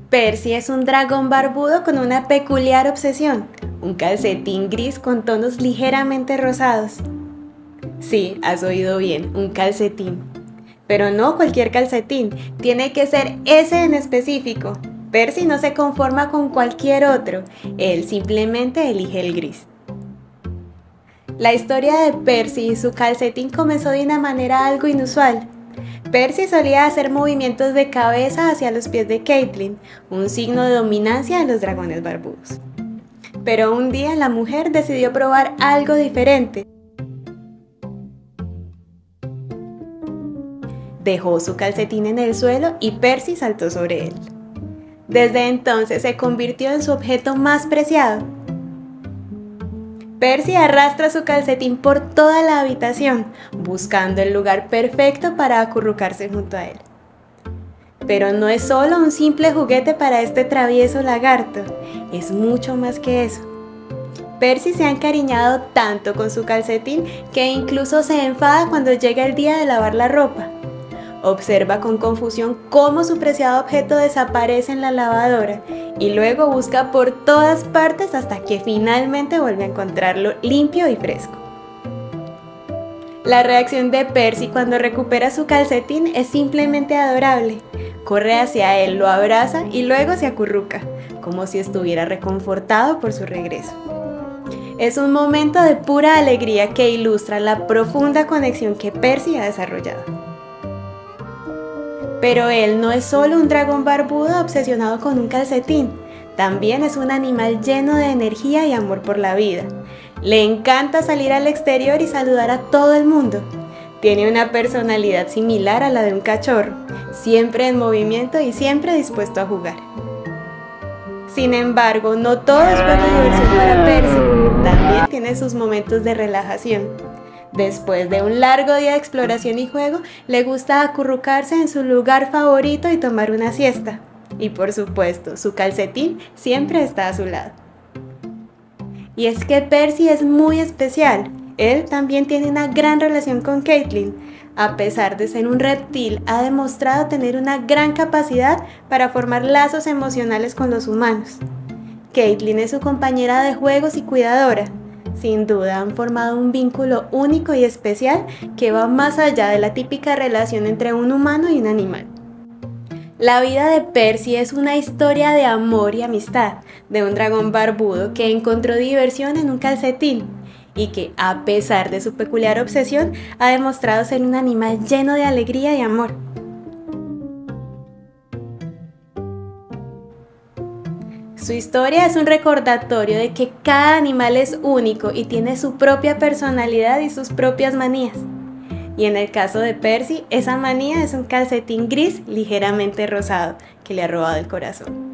Percy es un dragón barbudo con una peculiar obsesión, un calcetín gris con tonos ligeramente rosados. Sí, has oído bien, un calcetín. Pero no cualquier calcetín, tiene que ser ese en específico. Percy no se conforma con cualquier otro, él simplemente elige el gris. La historia de Percy y su calcetín comenzó de una manera algo inusual. Percy solía hacer movimientos de cabeza hacia los pies de Caitlin, un signo de dominancia de los dragones barbudos. Pero un día la mujer decidió probar algo diferente. Dejó su calcetín en el suelo y Percy saltó sobre él. Desde entonces se convirtió en su objeto más preciado. Percy arrastra su calcetín por toda la habitación, buscando el lugar perfecto para acurrucarse junto a él. Pero no es solo un simple juguete para este travieso lagarto, es mucho más que eso. Percy se ha encariñado tanto con su calcetín que incluso se enfada cuando llega el día de lavar la ropa. Observa con confusión cómo su preciado objeto desaparece en la lavadora y luego busca por todas partes hasta que finalmente vuelve a encontrarlo limpio y fresco. La reacción de Percy cuando recupera su calcetín es simplemente adorable. Corre hacia él, lo abraza y luego se acurruca, como si estuviera reconfortado por su regreso. Es un momento de pura alegría que ilustra la profunda conexión que Percy ha desarrollado. Pero él no es solo un dragón barbudo obsesionado con un calcetín, también es un animal lleno de energía y amor por la vida. Le encanta salir al exterior y saludar a todo el mundo. Tiene una personalidad similar a la de un cachorro, siempre en movimiento y siempre dispuesto a jugar. Sin embargo, no todo es juego y diversión para Percy, también tiene sus momentos de relajación. Después de un largo día de exploración y juego, le gusta acurrucarse en su lugar favorito y tomar una siesta. Y por supuesto, su calcetín siempre está a su lado. Y es que Percy es muy especial. Él también tiene una gran relación con Caitlin. A pesar de ser un reptil, ha demostrado tener una gran capacidad para formar lazos emocionales con los humanos. Caitlin es su compañera de juegos y cuidadora. Sin duda han formado un vínculo único y especial que va más allá de la típica relación entre un humano y un animal. La vida de Percy es una historia de amor y amistad, de un dragón barbudo que encontró diversión en un calcetín y que, a pesar de su peculiar obsesión, ha demostrado ser un animal lleno de alegría y amor. Su historia es un recordatorio de que cada animal es único y tiene su propia personalidad y sus propias manías. Y en el caso de Percy, esa manía es un calcetín gris ligeramente rosado que le ha robado el corazón.